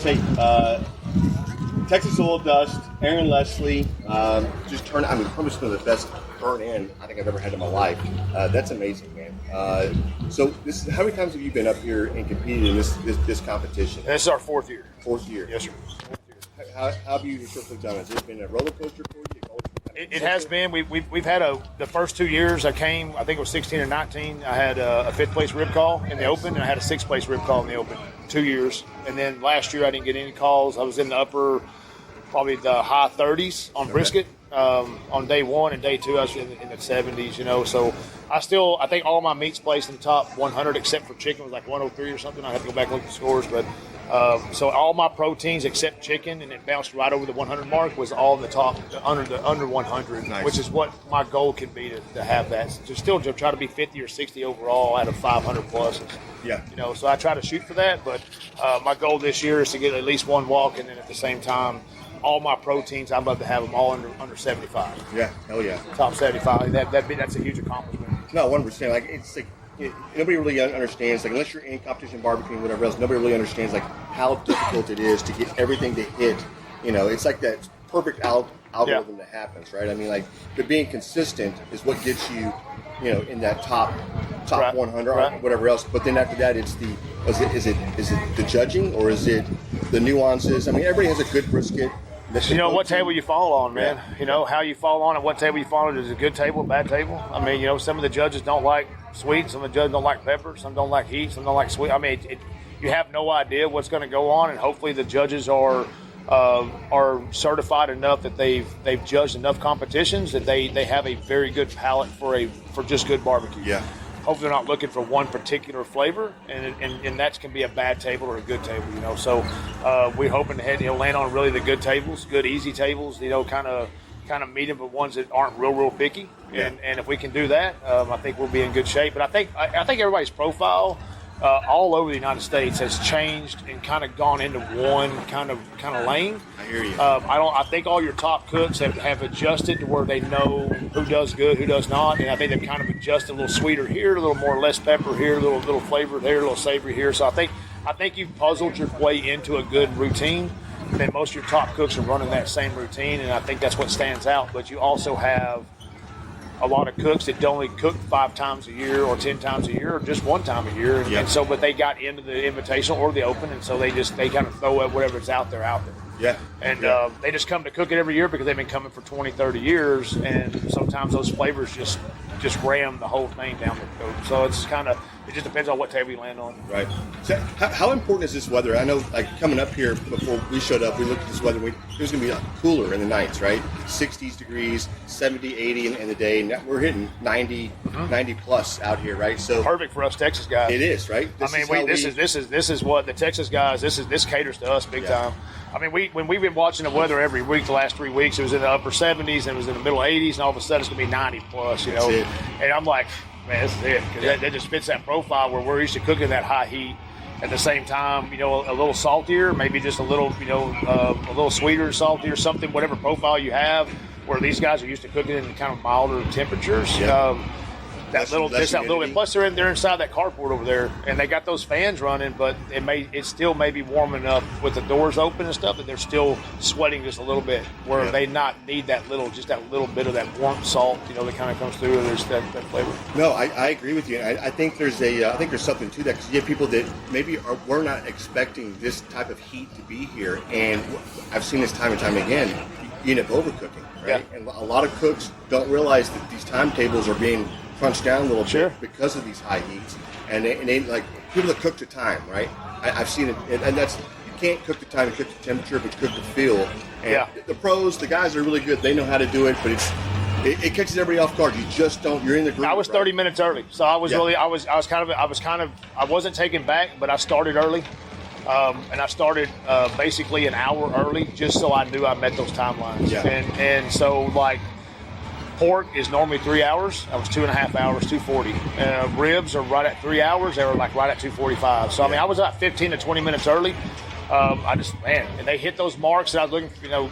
say, Texas Oil Dust, Aaron Lesley, just turned. I mean, probably some of the best burn-in I think I've ever had in my life. That's amazing, man. So, how many times have you been up here and competed in this competition? This is our 4th year. 4th year. Yes, sir. How have you historically done it? Has it been a roller coaster for you? It has been. We've had the first 2 years I came, I think it was 16 or 19. I had a 5th place rib call in the open, and I had a 6th place rib call in the open. 2 years, and then last year I didn't get any calls. I was in the probably the high 30s on brisket on day 1, and day 2 I was in the 70s. You know, so I think all my meats placed in the top 100 except for chicken was like 103 or something. I have to go back and look at the scores, but. So all my proteins except chicken, and it bounced right over the 100 mark, was all in the top under 100, nice. Which is what my goal can be to have that. To still try to be 50 or 60 overall out of 500 pluses. Yeah. You know, so I try to shoot for that, but my goal this year is to get at least one walk, and then at the same time, all my proteins, I'd love to have them all under 75. Yeah, hell yeah. Top 75. That's a huge accomplishment. No, 100%. Like it's like. Nobody really understands, like, unless you're in competition barbecuing, whatever else, nobody really understands, like, how difficult it is to get everything to hit. You know, it's like that perfect algorithm that happens, right? I mean, like, but being consistent is what gets you, you know, in that top right. 100 right. or whatever else. But then after that, it's is it the judging, or is it the nuances? I mean, everybody has a good brisket. You know what table you fall on, man. Yeah. You know how you fall on and what table you fall on. Is it a good table, a bad table? I mean, you know, some of the judges don't like sweet, some of the judges don't like pepper, some don't like heat, some don't like sweet. I mean, you have no idea what's going to go on, and hopefully the judges are certified enough that they've judged enough competitions that they have a very good palate for just good barbecue. Yeah. Hopefully they're not looking for one particular flavor, and that can be a bad table or a good table, you know. So we're hoping to land on really the good tables, good easy tables, you know, kind of medium, but ones that aren't real picky. Yeah. And if we can do that, I think we'll be in good shape. But I think everybody's profile all over the United States has changed and kind of gone into one kind of lane. I hear you. I think all your top cooks have adjusted to where they know who does good, who does not, and I think they've kind of adjusted a little sweeter here, a little more less pepper here, a little flavor there, a little savory here. So I think you've puzzled your way into a good routine. And then most of your top cooks are running that same routine, and I think that's what stands out. But you also have a lot of cooks that only cook 5 times a year or 10 times a year or just 1 time a year. And so, but they got into the invitational or the open, and so they kind of throw whatever's out there. Yeah. And they just come to cook it every year because they've been coming for 20, 30 years, and sometimes those flavors just ram the whole thing down the coat. So it just depends on what table you land on. Right. So how important is this weather? I know, like, coming up here before we showed up, we looked at this weather. It was going to be cooler in the nights, right? 60s degrees, 70, 80 in the day. And we're hitting 90, 90 plus out here, right? So perfect for us Texas guys. It is, right? This is what the Texas guys. This caters to us big time. I mean, when we've been watching the weather every week the last 3 weeks, it was in the upper 70s and it was in the middle 80s, and all of a sudden it's going to be 90 plus, you know. And I'm like, man, this is it, because that just fits that profile where we're used to cooking that high heat. At the same time, you know, a little saltier, maybe just a little, you know, a little sweeter, saltier, something, whatever profile you have. Where these guys are used to cooking in kind of milder temperatures. That little bit. Plus, they're inside that carport over there, and they got those fans running, but it still may be warm enough with the doors open and stuff that they're still sweating just a little bit. Where they not need that little bit of that warm salt, you know, that kind of comes through and there's that flavor. No, I agree with you. I think there's something to that, because you have people that maybe we're not expecting this type of heat to be here, and I've seen this time and time again. You end up overcooking, right? Yeah. And a lot of cooks don't realize that these timetables are being crunched down a little bit because of these high heats, and they like people that cook to time, right? I've seen it, and that's, you can't cook to time and cook to temperature, but cook to feel. And the pros, the guys are really good. They know how to do it, but it catches everybody off guard. You just don't. You're in the group. I was 30 minutes early, so I was really I wasn't taken back, but I started early. And I started basically an hour early just so I knew I met those timelines. Yeah. And so, like, pork is normally 3 hours. I was 2.5 hours, 2:40. Ribs are right at 3 hours. They were like right at 2:45. So, I mean, I was about 15 to 20 minutes early. And they hit those marks, and I was looking, you know,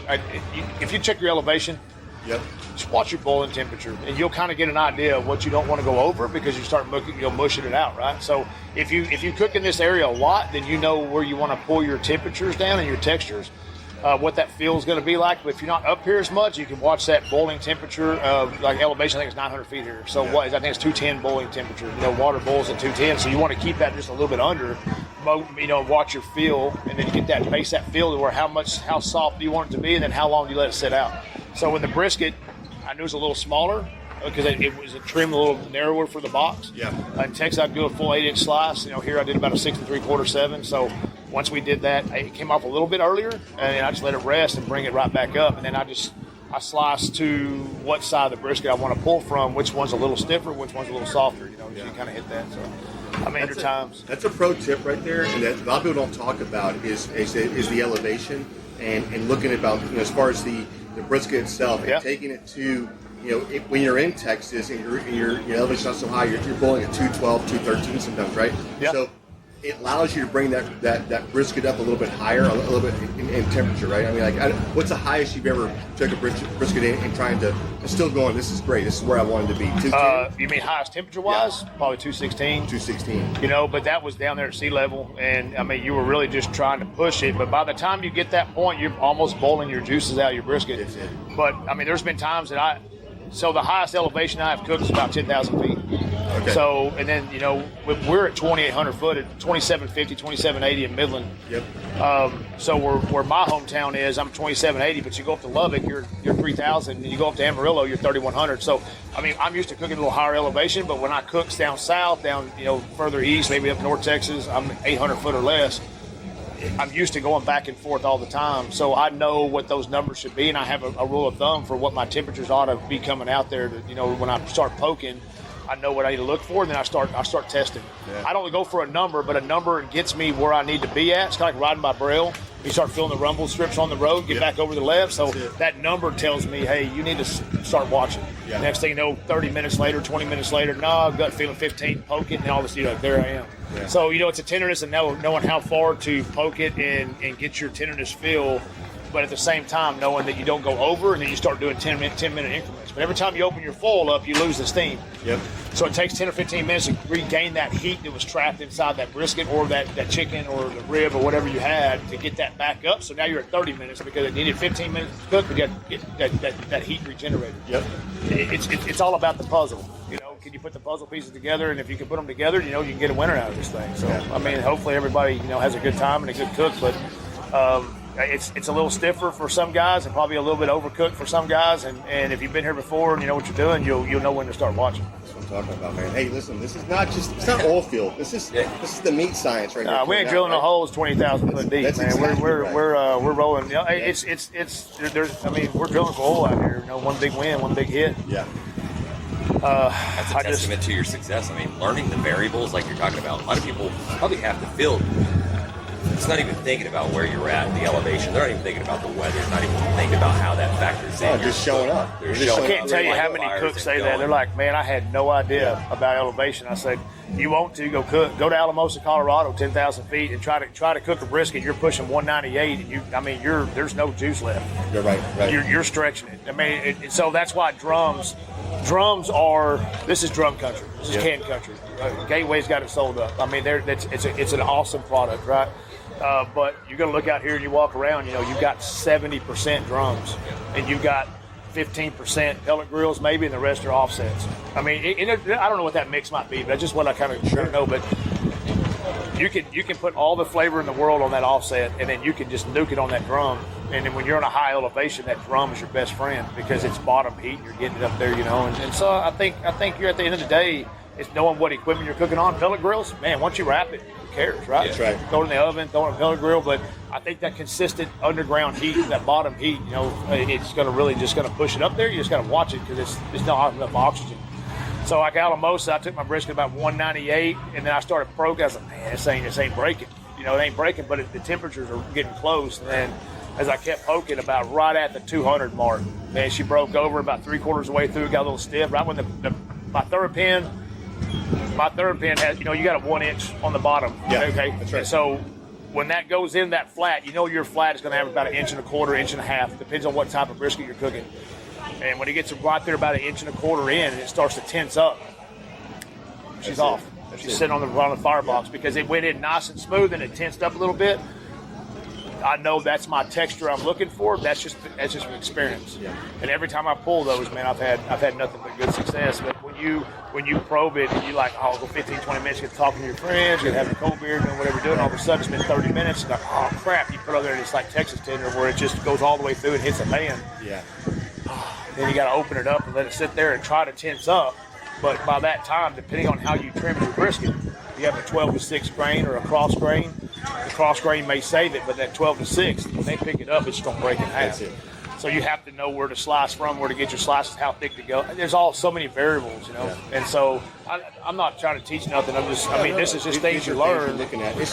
if you check your elevation, Yep. Just watch your boiling temperature, and you'll kind of get an idea of what you don't want to go over because you start mushing it out, right? So if you cook in this area a lot, then you know where you want to pull your temperatures down and your textures. What that feel is going to be like. But if you're not up here as much, you can watch that boiling temperature. Like elevation, I think it's 900 feet here. So I think it's 210 boiling temperature. Water boils at 210, so you want to keep that just a little bit under. Watch your feel, and then you get that base that feel to where how soft do you want it to be, and then how long do you let it sit out. So in the brisket, I knew it was a little smaller because it was trimmed a little narrower for the box. Yeah. In Texas, I'd do a full 8-inch slice. Here I did about a 6 3/4, 7. So once we did that, it came off a little bit earlier, and I just let it rest and bring it right back up. And then I slice to what side of the brisket I want to pull from, which one's a little stiffer, which one's a little softer. You kind of hit that. So times. That's a pro tip right there, and that a lot of people don't talk about is the elevation and looking about as far as the brisket itself and taking it to when you're in Texas and your elevation's not so high, you're boiling at 212, 213 sometimes, right? Yeah. So it allows you to bring that brisket up a little bit higher, a little bit in temperature, right? I mean, what's the highest you've ever took a brisket in and trying to still going? This is great. This is where I wanted to be. 210? You mean highest temperature wise? Yeah. Probably 216. 216. But that was down there at sea level, and I mean, you were really just trying to push it. But by the time you get that point, you're almost boiling your juices out of your brisket. That's it. But I mean, there's been times that so the highest elevation I've cooked is about 10,000 feet. Okay. So, and then, we're at 2,800 foot at 2,750, 2,780 in Midland. Yep. So where my hometown is, I'm 2,780, but you go up to Lubbock, you're 3,000, and you go up to Amarillo, you're 3,100. So, I mean, I'm used to cooking a little higher elevation, but when I cook down south, down, further east, maybe up North Texas, I'm 800 foot or less. I'm used to going back and forth all the time, so I know what those numbers should be, and I have a rule of thumb for what my temperatures ought to be coming out there. When I start poking, I know what I need to look for, and then I start testing. Yeah. I don't go for a number, but a number gets me where I need to be at. It's kind of like riding by Braille. You start feeling the rumble strips on the road, get back over the left. So that number tells me, hey, you need to start watching. Yeah. Next thing you know, 30 minutes later, 20 minutes later, gut feeling 15, poke it, and all this, there I am. Yeah. So, it's a tenderness and knowing how far to poke it and get your tenderness feel, but at the same time knowing that you don't go over, and then you start doing 10-minute increments. But every time you open your foil up, you lose the steam. Yep. So it takes 10 or 15 minutes to regain that heat that was trapped inside that brisket or that chicken or the rib or whatever you had to get that back up. So now you're at 30 minutes because it needed 15 minutes to cook to get that heat regenerated. Yep. It's all about the puzzle. Can you put the puzzle pieces together? And if you can put them together, you can get a winner out of this thing. So, I mean, hopefully everybody, has a good time and a good cook. But it's a little stiffer for some guys and probably a little bit overcooked for some guys. And if you've been here before and you know what you're doing, you'll know when to start watching. That's what I'm talking about, man. Hey, listen, this is it's not oil field. This is the meat science right here. We ain't drilling no holes 20,000 foot deep, man. Exactly we're rolling. We're drilling for oil out here. One big win, one big hit. Yeah. That's a testament to your success. I mean, learning the variables like you're talking about. A lot of people probably have the field. It's not even thinking about where you're at, the elevation. They're not even thinking about the weather. They're not even thinking about how that factors in. Just showing up. I can't tell you how many cooks say that. They're like, man, I had no idea about elevation. I said, you want to go cook? Go to Alamosa, Colorado, 10,000 feet, and try to cook a brisket. You're pushing 198, and there's no juice left. You're right. You're stretching it. I mean, so that's why drums this is drum country. This is can country. Gateway's got it sold up. I mean, it's an awesome product, right? But you're going to look out here and you walk around, you've got 70% drums, and you've got 15% pellet grills maybe, and the rest are offsets. I mean, I don't know what that mix might be, but that's just what I kind of know. But you can put all the flavor in the world on that offset, and then you can just nuke it on that drum. And then when you're on a high elevation, that drum is your best friend because it's bottom heat. You're getting it up there, And so I think you're at the end of the day, it's knowing what equipment you're cooking on. Pellet grills, man, once you wrap it, who cares, right? That's right. Throw it in the oven, throw it in a pellet grill. But I think that consistent underground heat, that bottom heat, it's going to really just going to push it up there. You just got to watch it because it's not enough oxygen. So like Alamosa, I took my brisket about 198, and then I started proking. I was like, man, this ain't breaking. It ain't breaking, but the temperatures are getting close. And then as I kept poking, about right at the 200 mark, man, she broke over about 3/4 of the way through, got a little stiff. Right when my third pin has, you got a 1 inch on the bottom. Yeah, okay. That's right. And so when that goes in that flat, your flat is going to have about 1.25 inches, 1.5 inches. Depends on what type of brisket you're cooking. And when it gets right there about 1.25 inches in, and it starts to tense up, she's off. She's sitting on the firebox because it went in nice and smooth and it tensed up a little bit. I know that's my texture I'm looking for. That's just an experience. Yeah. And every time I pull those, man, I've had nothing but good success. But when you probe it and you like, oh, go 15, 20 minutes, get talking to your friends, get having a cold beer, doing whatever you're doing, all of a sudden it's been 30 minutes, and like, oh crap, you put over there and it's like Texas tender where it just goes all the way through and hits a pan. Yeah. Then you got to open it up and let it sit there and try to tense up. But by that time, depending on how you trim your brisket, if you have a 12 to 6 grain or a cross grain, the cross grain may save it, but that 12 to 6, when they pick it up, it's going to break in half. That's it. So you have to know where to slice from, where to get your slices, how thick to go. There's so many variables, you know. Yeah. And so I'm not trying to teach nothing. This is just things you learn. Looking at. You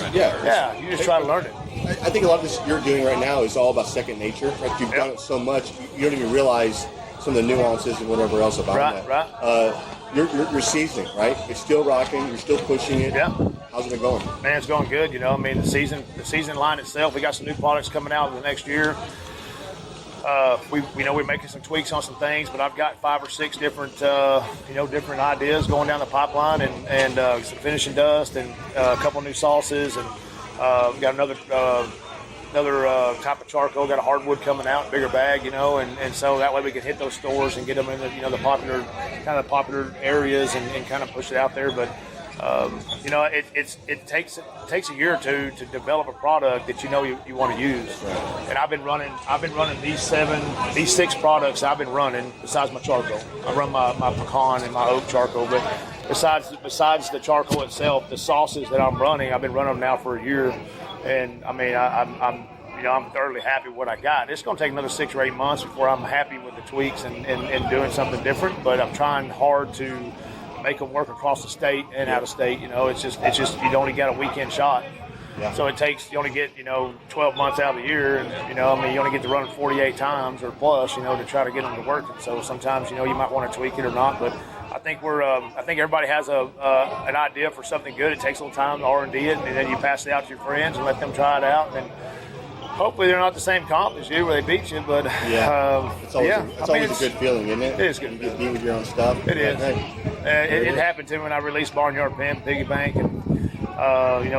just try to learn it. I think a lot of this you're doing right now is all about second nature. Like you've done it so much, you don't even realize some of the nuances and whatever else about that. Right. You're seasoning, right? It's still rocking. You're still pushing it. Yeah. How's it been going? Man, it's going good. You know, I mean, the season line itself. We got some new products coming out in the next year. We're making some tweaks on some things, but I've got 5 or 6 different different ideas going down the pipeline, and some finishing dust, and a couple new sauces, and we got another type of charcoal. Got a hardwood coming out, bigger bag, and so that way we can hit those stores and get them in the popular areas and kind of push it out there. But it takes a year or two to develop a product that you want to use. Right. And I've been running these 6 products I've been running besides my charcoal. I run my pecan and my oak charcoal, but besides the charcoal itself, the sauces that I'm running, I've been running them now for a year. And I mean, I'm thoroughly happy with what I got. It's going to take another 6 or 8 months before I'm happy with the tweaks and doing something different. But I'm trying hard to make them work across the state and out of state. It's just you only got a weekend shot. Yeah. So you only get 12 months out of the year, and you only get to run 48 times or plus, to try to get them to work. And so sometimes you might want to tweak it or not, but. I think everybody has an idea for something good. It takes a little time to R&D it, and then you pass it out to your friends and let them try it out. And hopefully they're not the same comp as you where they beat you, but it's always a good feeling, isn't it? It is good. You get beat with your own stuff. It is. It happened to me when I released Barnyard Pen, Piggy Bank, and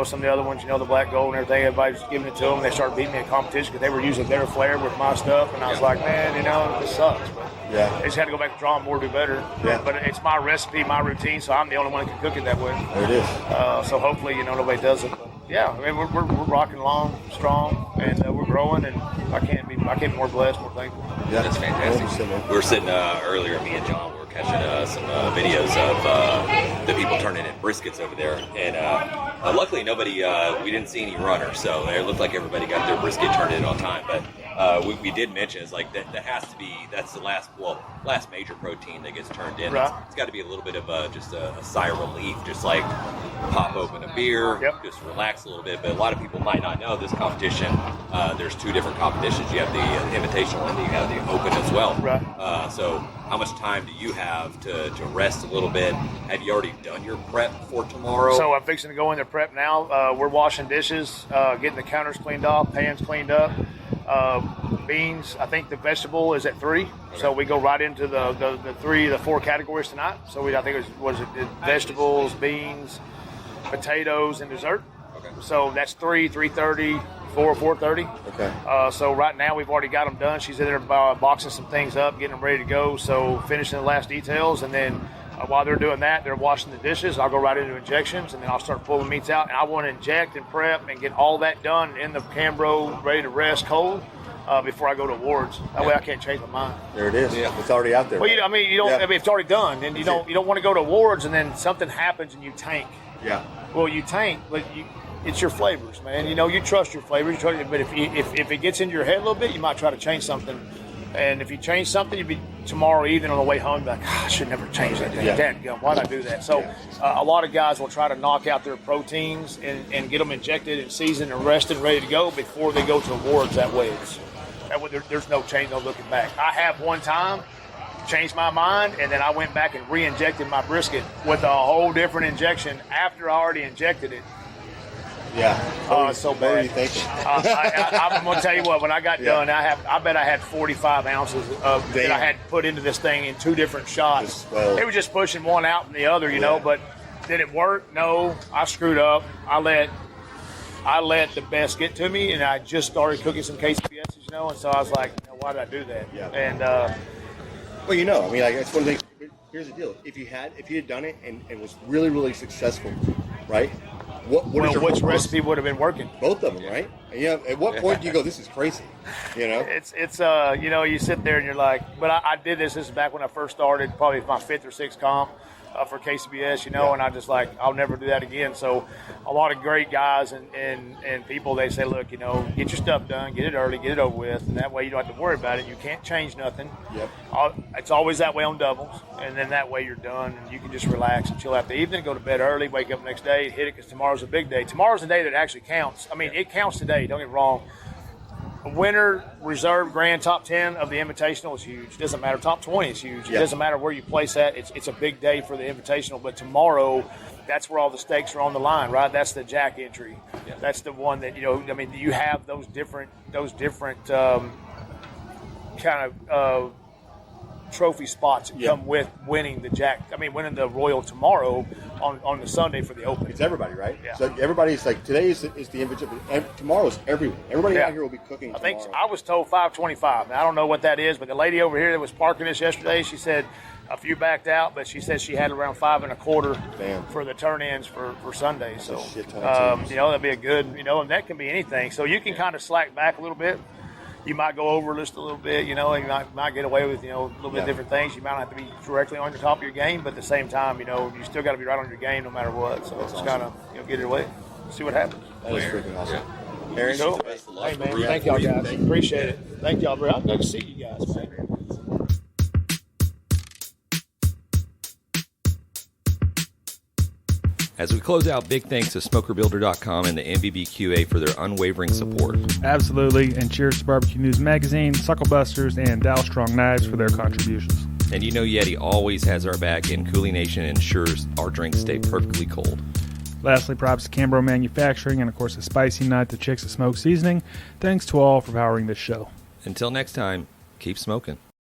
some of the other ones, the Black Gold and everything. Everybody's giving it to them. They started beating me in competition because they were using their flair with my stuff, and I was like, man, this sucks. But they just had to go back to drawing board, do better. Yeah. But it's my recipe, my routine, so I'm the only one that can cook it that way. There it is. So hopefully, nobody does it. But yeah, I mean, we're rocking along strong, and we're growing, and I can't be more blessed, more thankful. Yeah, that's fantastic. We were sitting earlier, me and John were catching some videos of the people turning in briskets over there, and luckily we didn't see any runners, so it looked like everybody got their brisket turned in on time. But we did mention it's like that has to be that's the last major protein that gets turned in. Right. It's got to be a little bit of just a sigh of relief, just like pop open a beer, just relax a little bit. But a lot of people might not know this competition. There's 2 different competitions. You have the invitational and you have the open as well. Right. So how much time do you have to rest a little bit? Have you already done your prep for tomorrow? So I'm fixing to go in there prep now. We're washing dishes, getting the counters cleaned off, pans cleaned up. Beans, I think the vegetable is at 3, so we go right into the 4 categories tonight. So I think it was vegetables, beans, potatoes, and dessert. Okay. So that's 3, 3:30, 4, 4:30. Okay. So right now we've already got them done. She's in there boxing some things up, getting them ready to go. So finishing the last details, and then while they're doing that, they're washing the dishes. I'll go right into injections, and then I'll start pulling meats out. And I want to inject and prep and get all that done in the Cambro, ready to rest cold before I go to awards. That way I can't change my mind. There it is. Yeah. It's already out there. Well, I mean, it's already done, and you don't want to go to awards, and then something happens and you tank. Yeah. Well, you tank, but it's your flavors, man. You trust your flavors. But if it gets into your head a little bit, you might try to change something. And if you change something, you'd be tomorrow evening on the way home, like, I should never change that. Dadgum, why'd I do that? So a lot of guys will try to knock out their proteins and get them injected and seasoned and rested, ready to go before they go to awards. That way there's no change, no looking back. I have one time changed my mind, and then I went back and re-injected my brisket with a whole different injection after I already injected it. Yeah. It's so What were bad. you thinking? I'm gonna tell you what. When I got done, I bet I had 45 ounces of that I had put into this thing in 2 different shots. It was just pushing one out and the other, you know. But did it work? No. I screwed up. I let the best get to me, and I just started cooking some KCBSs, you know. And so I was like, why did I do that? Yeah. And well, you know, I mean, like, that's one thing. Here's the deal: if you had done it and was really, really successful, right? Which recipe would have been working? Both of them, right? And, at what point do you go, this is crazy? You know? It's you know, you sit there and you're like, but I did this. This is back when I first started, probably my 5th or 6th comp for KCBS, you know, and I just like, I'll never do that again. So a lot of great guys and people, they say, look, you know, get your stuff done, get it early, get it over with, and that way you don't have to worry about it. You can't change nothing. Yep. It's always that way on doubles, and then that way you're done, and you can just relax and chill out the evening, go to bed early, wake up the next day, hit it, because tomorrow's a big day. Tomorrow's the day that actually counts. I mean, it counts today, don't get me wrong. A winner, reserve, grand, top 10 of the Invitational is huge. It doesn't matter. Top 20 is huge. It doesn't matter where you place that. It's a big day for the Invitational. But tomorrow, that's where all the stakes are on the line, right? That's the Jack entry. Yeah. That's the one that, you know, I mean, you have those different kind of trophy spots that come with winning the Jack. I mean, winning the Royal tomorrow on the Sunday for the Open. It's everybody, right? Yeah. So everybody's like, today is the Invitational, but tomorrow's everyone. Everybody out here will be cooking tomorrow. I think I was told 525. Now, I don't know what that is, but the lady over here that was parking this yesterday, she said a few backed out, but she said she had around 5 1/4 for the turn-ins for Sunday. So, you know, that'd be a good, you know, and that can be anything. So you can kind of slack back a little bit. You might go over just a little bit, you know, and you might get away with, you know, a little bit different things. You might not have to be directly on the top of your game, but at the same time, you know, you still got to be right on your game no matter what. So it's kind of, you know, get it away, see what happens. That is freaking awesome. Yeah. Aaron, So, hey, man, thank y'all guys. Appreciate it. Thank y'all, bro. Good to see you guys, man. As we close out, big thanks to SmokerBuilder.com and the MBBQA for their unwavering support. Absolutely, and cheers to Barbecue News Magazine, Sucklebusters, and Dow Strong Knives for their contributions. And you know Yeti always has our back, and Coolie Nation ensures our drinks stay perfectly cold. Lastly, props to Cambro Manufacturing and, of course, the Spicy Nut, the Chicks of Smoke Seasoning. Thanks to all for powering this show. Until next time, keep smoking.